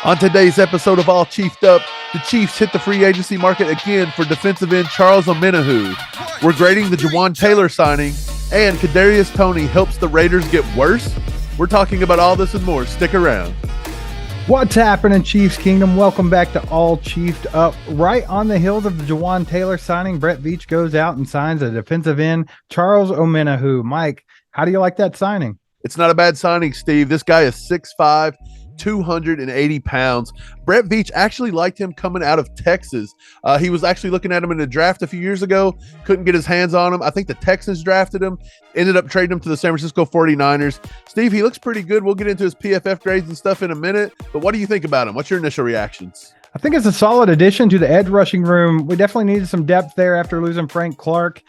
On today's episode of All Chiefed Up, the Chiefs hit the free agency market again for defensive end Charles Omenihu. We're grading the Jawaan Taylor signing, and Kadarius Toney helps the Raiders get worse. We're talking about all this and more. Stick around. What's happening, Chiefs Kingdom? Welcome back to All Chiefed Up. Right on the heels of the Jawaan Taylor signing, Brett Veach goes out and signs a defensive end, Charles Omenihu. Mike, how do you like that signing? It's not a bad signing, Steve. This guy is 6'5", 280 pounds. Brett Veach actually liked him coming out of Texas. He was actually looking at him in the draft a few years ago, couldn't get his hands on him. I think the Texans drafted him, ended up trading him to the San Francisco 49ers. Steve, he looks pretty good. We'll get into his PFF grades and stuff in a minute, but what do you think about him? What's your initial reactions? I think it's a solid addition to the edge rushing room. We definitely needed some depth there after losing Frank Clark.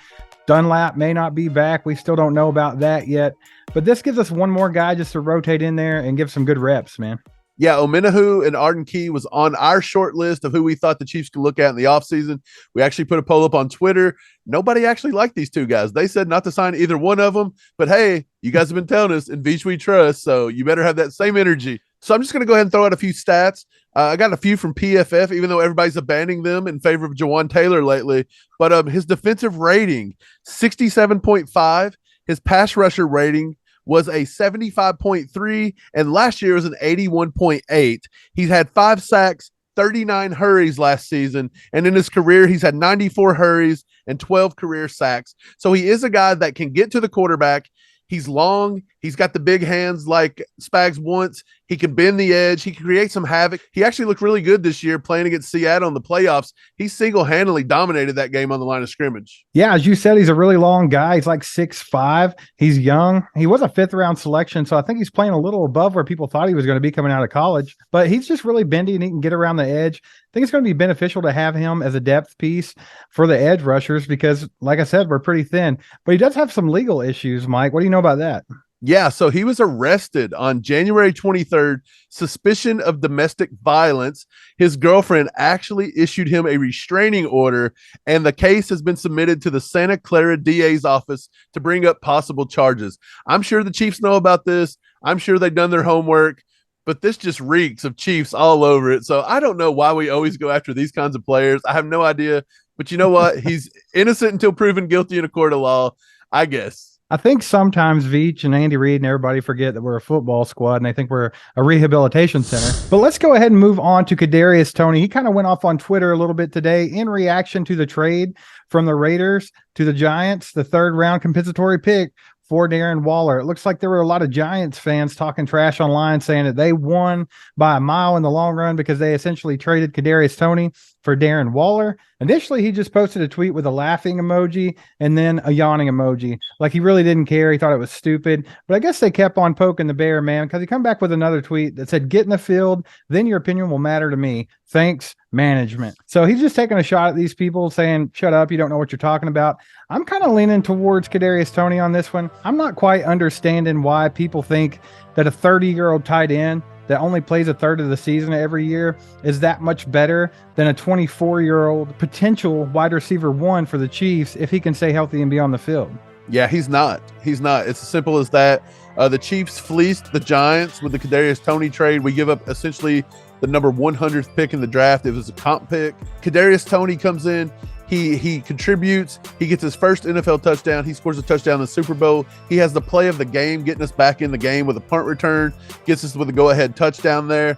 Dunlap may not be back. We still don't know about that yet. But this gives us one more guy just to rotate in there and give some good reps, man. Yeah, Omenihu and Arden Key was on our short list of who we thought the Chiefs could look at in the offseason. We actually put a poll up on Twitter. Nobody actually liked these two guys. They said not to sign either one of them. But, hey, you guys have been telling us, in Veach we trust, so you better have that same energy. So I'm just going to go ahead and throw out a few stats. I got a few from PFF, even though everybody's abandoning them in favor of Jawaan Taylor lately. But his defensive rating, 67.5. His pass rusher rating was a 75.3, and last year was an 81.8. He's had 5 sacks, 39 hurries last season, and in his career, he's had 94 hurries and 12 career sacks. So he is a guy that can get to the quarterback. He's long. He's got the big hands like Spags wants. He can bend the edge. He can create some havoc. He actually looked really good this year playing against Seattle in the playoffs. He single-handedly dominated that game on the line of scrimmage. Yeah, as you said, he's a really long guy. He's like 6'5". He's young. He was a 5th-round selection, so I think he's playing a little above where people thought he was going to be coming out of college. But he's just really bendy, and he can get around the edge. I think it's going to be beneficial to have him as a depth piece for the edge rushers because, like I said, we're pretty thin. But he does have some legal issues, Mike. What do you know about that? Yeah, so he was arrested on January 23rd, suspicion of domestic violence. His girlfriend actually issued him a restraining order, and the case has been submitted to the Santa Clara DA's office to bring up possible charges. I'm sure the Chiefs know about this. I'm sure they've done their homework, but this just reeks of Chiefs all over it. So I don't know why we always go after these kinds of players. I have no idea, but you know what? He's innocent until proven guilty in a court of law, I guess. I think sometimes Veach and Andy Reid and everybody forget that we're a football squad and they think we're a rehabilitation center. But let's go ahead and move on to Kadarius Toney. He kind of went off on Twitter a little bit today in reaction to the trade from the Raiders to the Giants, the 3rd-round compensatory pick for Darren Waller. It looks like there were a lot of Giants fans talking trash online saying that they won by a mile in the long run because they essentially traded Kadarius Toney for Darren Waller. Initially, he just posted a tweet with a laughing emoji and then a yawning emoji. Like he really didn't care. He thought it was stupid. But I guess they kept on poking the bear, man, because he come back with another tweet that said, "Get in the field, then your opinion will matter to me. Thanks, management." So he's just taking a shot at these people saying, shut up, you don't know what you're talking about. I'm kind of leaning towards Kadarius Toney on this one. I'm not quite understanding why people think that a 30-year-old tight end that only plays a third of the season every year is that much better than a 24-year-old potential wide receiver 1 for the Chiefs if he can stay healthy and be on the field. Yeah, he's not. He's not. It's as simple as that. The Chiefs fleeced the Giants with the Kadarius Toney trade. We give up essentially the number 100th pick in the draft. It was a comp pick. Kadarius Toney comes in. He contributes. He gets his first NFL touchdown. He scores a touchdown in the Super Bowl. He has the play of the game, getting us back in the game with a punt return, gets us with a go-ahead touchdown there.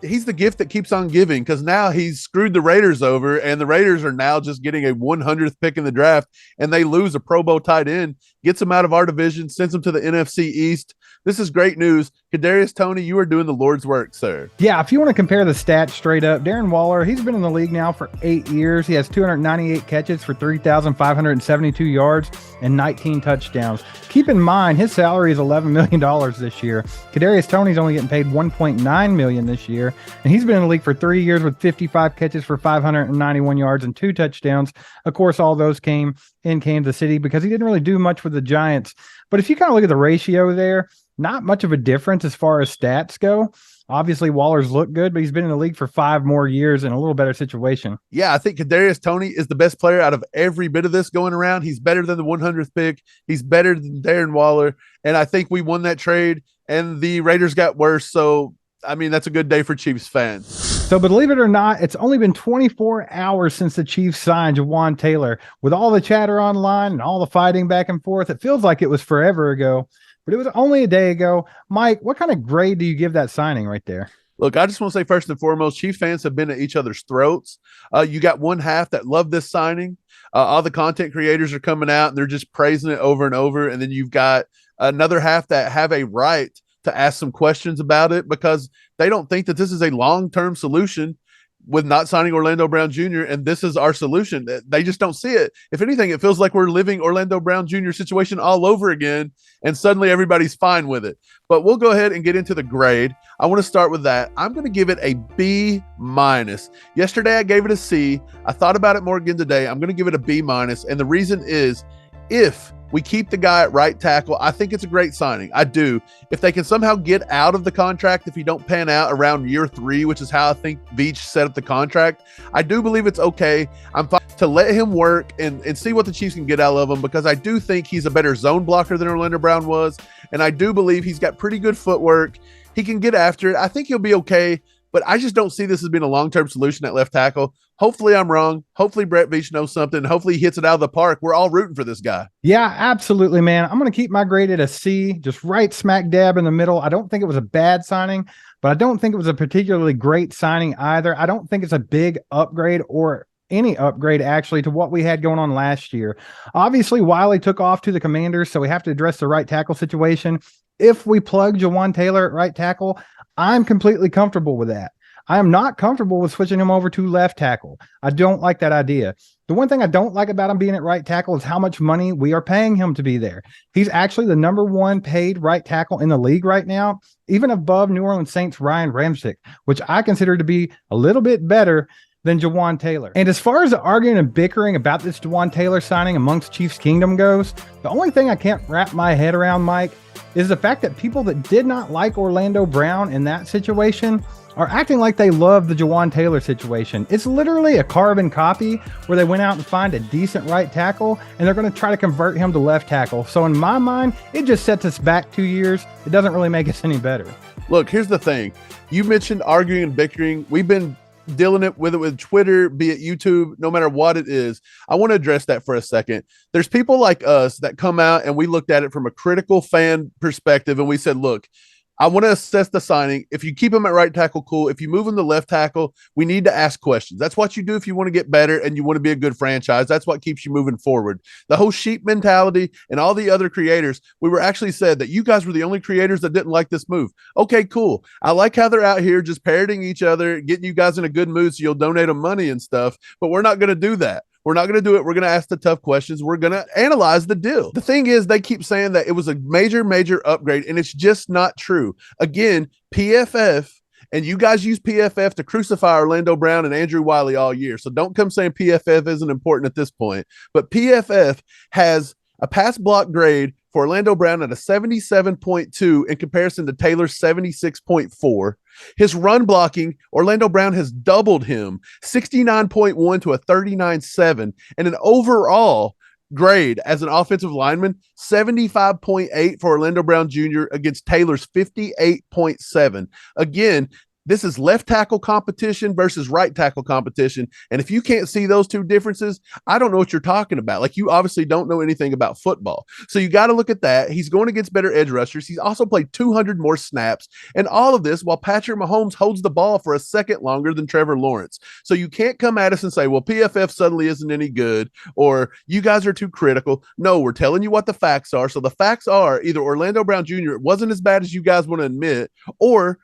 He's the gift that keeps on giving because now he's screwed the Raiders over, and the Raiders are now just getting a 100th pick in the draft, and they lose a Pro Bowl tight end, gets him out of our division, sends him to the NFC East. This is great news. Kadarius Toney, you are doing the Lord's work, sir. Yeah, if you want to compare the stats straight up, Darren Waller, he's been in the league now for 8 years. He has 298 catches for 3,572 yards and 19 touchdowns. Keep in mind, his salary is $11 million this year. Kadarius Toney's only getting paid $1.9 million this year, and he's been in the league for 3 years with 55 catches for 591 yards and 2 touchdowns. Of course, all those came in Kansas City because he didn't really do much with the Giants. But if you kind of look at the ratio there, not much of a difference as far as stats go. Obviously, Waller's looked good, but he's been in the league for 5 more years in a little better situation. Yeah, I think Kadarius Toney is the best player out of every bit of this going around. He's better than the 100th pick. He's better than Darren Waller. And I think we won that trade, and the Raiders got worse. So I mean, that's a good day for Chiefs fans. So believe it or not, it's only been 24 hours since the Chiefs signed Jawaan Taylor. With all the chatter online and all the fighting back and forth, it feels like it was forever ago, but it was only a day ago. Mike, what kind of grade do you give that signing right there? Look, I just want to say first and foremost, Chief fans have been at each other's throats. You got one half that love this signing. All the content creators are coming out and they're just praising it over and over. And then you've got another half that have a right to ask some questions about it because they don't think that this is a long-term solution with not signing Orlando Brown Jr. And this is our solution. They just don't see it. If anything, it feels like we're living Orlando Brown Jr. situation all over again. And suddenly everybody's fine with it. But we'll go ahead and get into the grade. I want to start with that. I'm going to give it a B-. Yesterday, I gave it a C. I thought about it more again today. I'm going to give it a B-. And the reason is if we keep the guy at right tackle, I think it's a great signing. I do. If they can somehow get out of the contract, if he don't pan out around year 3, which is how I think Veach set up the contract, I do believe it's okay. I'm fine to let him work and see what the Chiefs can get out of him because I do think he's a better zone blocker than Orlando Brown was. And I do believe he's got pretty good footwork. He can get after it. I think he'll be okay. But I just don't see this as being a long-term solution at left tackle. Hopefully I'm wrong. Hopefully Brett Veach knows something. Hopefully he hits it out of the park. We're all rooting for this guy. Yeah, absolutely, man. I'm going to keep my grade at a C, just right smack dab in the middle. I don't think it was a bad signing, but I don't think it was a particularly great signing either. I don't think it's a big upgrade or any upgrade actually to what we had going on last year. Obviously, Wiley took off to the Commanders, so we have to address the right tackle situation. If we plug Jawaan Taylor at right tackle, I'm completely comfortable with that. I am not comfortable with switching him over to left tackle. I don't like that idea. The one thing I don't like about him being at right tackle is how much money we are paying him to be there. He's actually the number 1 paid right tackle in the league right now, even above New Orleans Saints Ryan Ramczyk, which I consider to be a little bit better than Jawaan Taylor. And as far as the arguing and bickering about this Jawaan Taylor signing amongst Chiefs Kingdom goes, the only thing I can't wrap my head around, Mike, is the fact that people that did not like Orlando Brown in that situation are acting like they love the Jawaan Taylor situation. It's literally a carbon copy where they went out and find a decent right tackle and they're going to try to convert him to left tackle. So in my mind, it just sets us back 2 years. It doesn't really make us any better. Look, here's the thing. You mentioned arguing and bickering. We've been dealing with it with Twitter, be it YouTube, no matter what it is. I want to address that for a second. There's people like us that come out and we looked at it from a critical fan perspective and we said, look, I want to assess the signing. If you keep him at right tackle, cool. If you move him to left tackle, we need to ask questions. That's what you do if you want to get better and you want to be a good franchise. That's what keeps you moving forward. The whole sheep mentality and all the other creators, we were actually said that you guys were the only creators that didn't like this move. Okay, cool. I like how they're out here just parroting each other, getting you guys in a good mood so you'll donate them money and stuff, but we're not going to do that. We're not going to do it. We're going to ask the tough questions. We're going to analyze the deal. The thing is, they keep saying that it was a major upgrade, and it's just not true. Again, PFF, and you guys use PFF to crucify Orlando Brown and Andrew Wiley all year. So don't come saying PFF isn't important at this point. But PFF has a pass block grade for Orlando Brown at a 77.2 in comparison to Taylor's 76.4. His run blocking, Orlando Brown has doubled him, 69.1 to a 39.7, and an overall grade as an offensive lineman, 75.8 for Orlando Brown Jr. against Taylor's 58.7. Again, this is left tackle competition versus right tackle competition. And if you can't see those two differences, I don't know what you're talking about. Like, you obviously don't know anything about football. So you got to look at that. He's going against better edge rushers. He's also played 200 more snaps. And all of this while Patrick Mahomes holds the ball for a second longer than Trevor Lawrence. So you can't come at us and say, well, PFF suddenly isn't any good, or you guys are too critical. No, we're telling you what the facts are. So the facts are either Orlando Brown Jr. wasn't as bad as you guys want to admit, or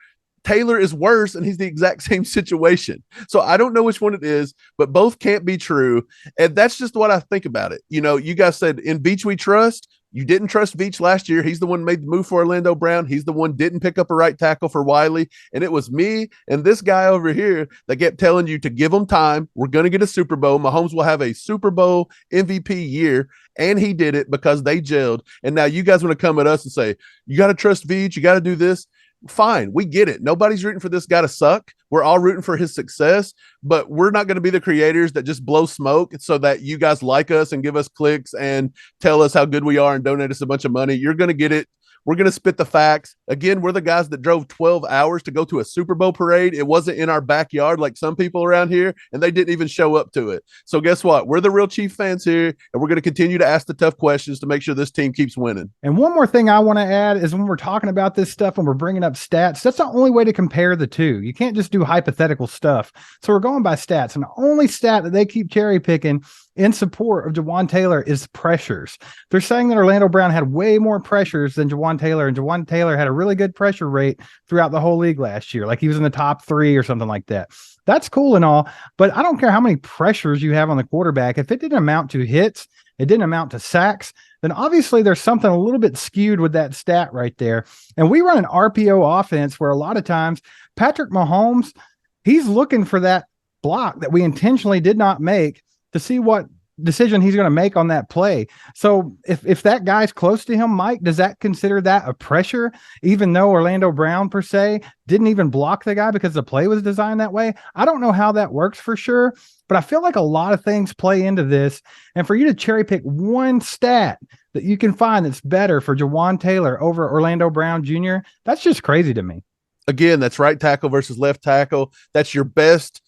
Taylor is worse and he's the exact same situation. So I don't know which one it is, but both can't be true. And that's just what I think about it. You know, you guys said in Veach we trust. You didn't trust Veach last year. He's the one who made the move for Orlando Brown. He's the one didn't pick up a right tackle for Wiley. And it was me and this guy over here that kept telling you to give him time. We're going to get a Super Bowl. Mahomes will have a Super Bowl MVP year. And he did it because they gelled. And now you guys want to come at us and say, you got to trust Veach. You got to do this. Fine, we get it. Nobody's rooting for this guy to suck. We're all rooting for his success, but we're not going to be the creators that just blow smoke so that you guys like us and give us clicks and tell us how good we are and donate us a bunch of money. You're going to get it We're going to spit the facts. Again, we're the guys that drove 12 hours to go to a Super Bowl parade. It wasn't in our backyard like some people around here, and they didn't even show up to it. So guess what? We're the real Chief fans here, and we're going to continue to ask the tough questions to make sure this team keeps winning. And one more thing I want to add is when we're talking about this stuff, when we're bringing up stats, that's the only way to compare the two. You can't just do hypothetical stuff. So we're going by stats, and the only stat that they keep cherry picking in support of Jawaan Taylor is pressures. They're saying that Orlando Brown had way more pressures than Jawaan Taylor, and Jawaan Taylor had a really good pressure rate throughout the whole league last year. Like he was in the top 3 or something like that. That's cool and all, but I don't care how many pressures you have on the quarterback. If it didn't amount to hits, it didn't amount to sacks, then obviously there's something a little bit skewed with that stat right there. And we run an RPO offense where a lot of times Patrick Mahomes, he's looking for that block that we intentionally did not make to see what decision he's going to make on that play. So if that guy's close to him, Mike, does that consider that a pressure, even though Orlando Brown per se didn't even block the guy because the play was designed that way? I don't know how that works for sure, but I feel like a lot of things play into this. And for you to cherry pick one stat that you can find that's better for Jawaan Taylor over Orlando Brown Jr., that's just crazy to me. Again, that's right tackle versus left tackle. That's your best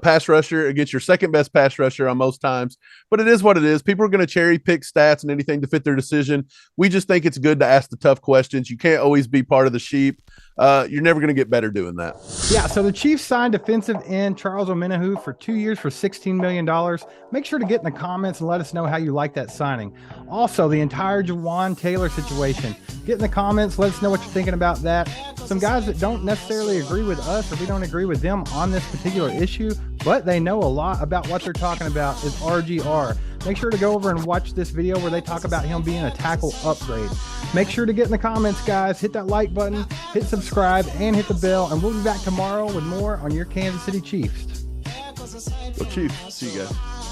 pass rusher against your second best pass rusher on most times, but it is what it is. People are going to cherry pick stats and anything to fit their decision. We just think it's good to ask the tough questions. You can't always be part of the sheep. You're never going to get better doing that. Yeah, so the Chiefs signed defensive end Charles Omenihu for 2 years for $16 million. Make sure to get in the comments and let us know how you like that signing. Also, the entire Jawaan Taylor situation. Get in the comments. Let us know what you're thinking about that. Some guys that don't necessarily agree with us or we don't agree with them on this particular issue, but they know a lot about what they're talking about is RGR. Make sure to go over and watch this video where they talk about him being a tackle upgrade. Make sure to get in the comments, guys. Hit that like button, hit subscribe, and hit the bell. And we'll be back tomorrow with more on your Kansas City Chiefs. Go Chiefs. See you guys.